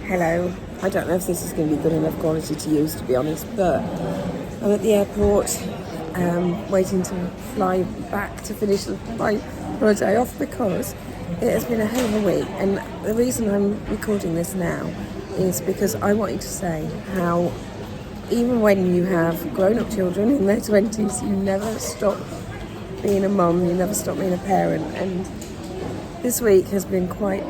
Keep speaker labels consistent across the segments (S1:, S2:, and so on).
S1: Hello. I don't know if this is going to be good enough quality to use, to be honest, but I'm at the airport waiting to fly back to finish my holiday off because it has been a hell of a week. And the reason I'm recording this now is because I wanted to say how even when you have grown-up children in their 20s, you never stop being a mum, you never stop being a parent. And this week has been quite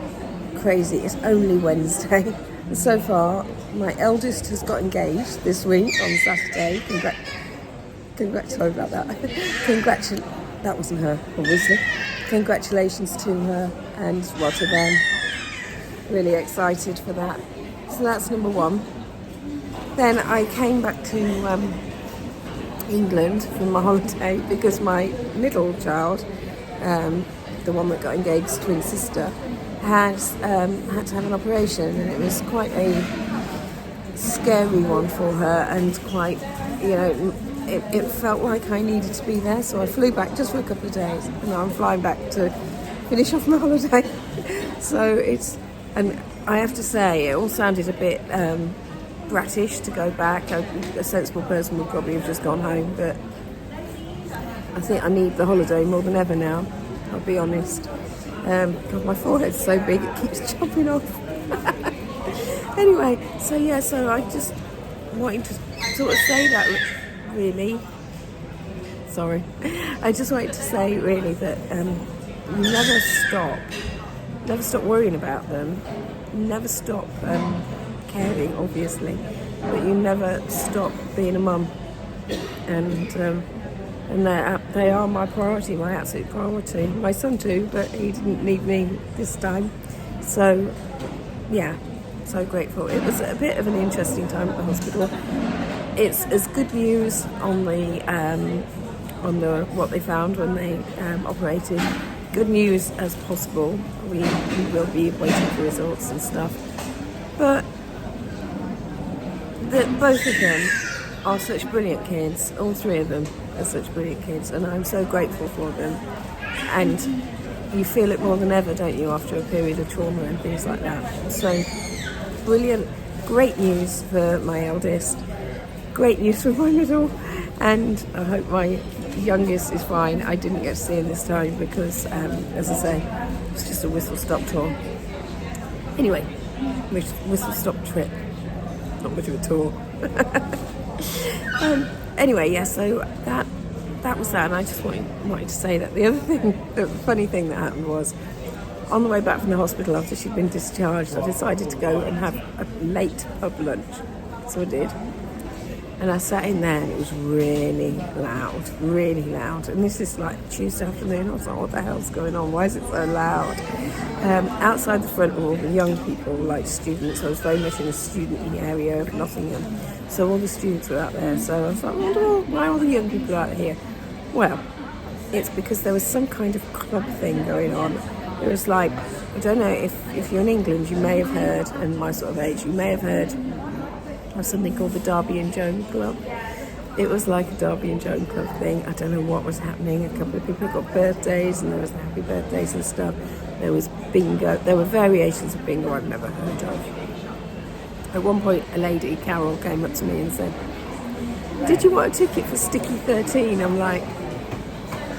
S1: crazy. It's only Wednesday. So far, my eldest has got engaged this week on Saturday. Sorry about that. That wasn't her, obviously. Congratulations to her and to them. Really excited for that. So that's number one. Then I came back to England from my holiday because my middle child, the one that got engaged, twin sister, had to have an operation, and it was quite a scary one for her, and quite, it felt like I needed to be there, so I flew back just for a couple of days, and now I'm flying back to finish off my holiday. So and I have to say, it all sounded a bit brattish to go back. A sensible person would probably have just gone home, but I think I need the holiday more than ever now, I'll be honest. God, my forehead's so big it keeps chopping off. Anyway, so I just wanted to sort of say that, really. Sorry. I just wanted to say, really, that you never stop worrying about them, never stop caring, obviously, but you never stop being a mum. And they are my priority, my absolute priority. My son too, but he didn't need me this time. So, yeah, so grateful. It was a bit of an interesting time at the hospital. It's as good news on the what they found when they operated. Good news as possible. We will be waiting for results and stuff. But both of them are such brilliant kids. All three of them are such brilliant kids, and I'm so grateful for them. And you feel it more than ever, don't you, after a period of trauma and things like that. So brilliant, great news for my eldest, great news for my middle, and I hope my youngest is fine. I didn't get to see him this time because, as I say, it was just a whistle-stop tour. Anyway, whistle-stop trip, not much of a tour. Anyway, yeah, so that was that, and I just wanted to say that. The other thing, the funny thing that happened was, on the way back from the hospital after she'd been discharged, I decided to go and have a late pub lunch. So I did. And I sat in there, and it was really loud. And this is like Tuesday afternoon. I was like, what the hell's going on? Why is it so loud? Outside the front were all the young people, like students. I was very much in a student area of Nottingham. So all the students were out there. So I was like, why are all the young people out here? Well, it's because there was some kind of club thing going on. It was like, I don't know, if you're in England, you may have heard, and my sort of age, you may have heard of something called the Derby and Joan Club. It was like a Derby and Joan Club thing. I don't know what was happening. A couple of people got birthdays, and there was happy birthdays and stuff. There was bingo. There were variations of bingo I've never heard of. At one point, a lady, Carol, came up to me and said, "Did you want a ticket for Sticky 13? I'm like,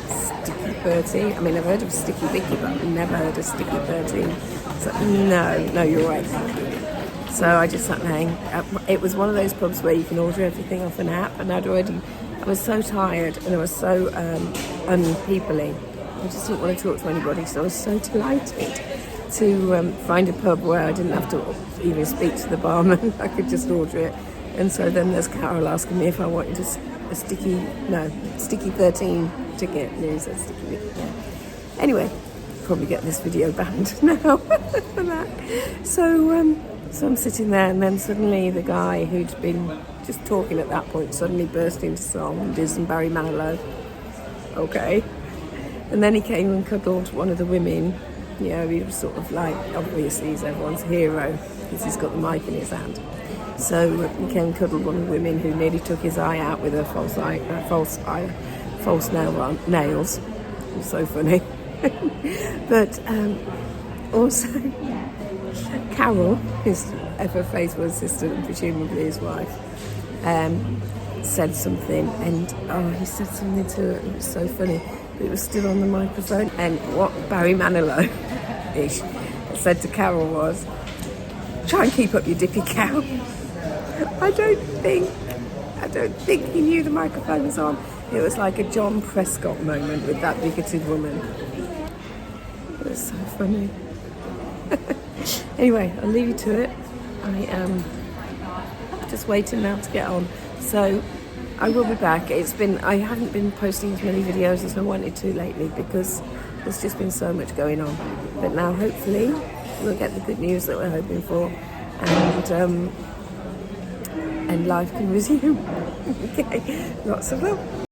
S1: Sticky 13? I mean, I've heard of Sticky Vicky, but I've never heard of Sticky 13. So, no, you're right, thank you. So I just sat there. It was one of those pubs where you can order everything off an app, and I was so tired, and I was so unpeopley. I just didn't want to talk to anybody, so I was so delighted to find a pub where I didn't have to even speak to the barman. I could just order it. And so then there's Carol asking me if I wanted a Sticky 13 ticket. No, said Sticky Vicky. Yeah. Anyway, probably get this video banned now for that. So I'm sitting there, and then suddenly the guy who'd been just talking at that point suddenly burst into song and did some Barry Manilow. Okay. And then he came and cuddled one of the women. He was sort of like, obviously he's everyone's hero because he's got the mic in his hand. So he came and cuddled one of the women who nearly took his eye out with her false nails. It was so funny. But also Carol, his ever faithful assistant and presumably his wife, said something, and he said something to her. It was so funny. It was still on the microphone, and what Barry Manilow said to Carol was, "Try and keep up your dippy cow." I don't think he knew the microphone was on. It was like a John Prescott moment with that bigoted woman. It was so funny. Anyway, I'll leave you to it. I am just waiting now to get on. So I will be back. I haven't been posting as many videos as I wanted to lately because there's just been so much going on. But now hopefully we'll get the good news that we're hoping for, and life can resume. Okay, lots of love.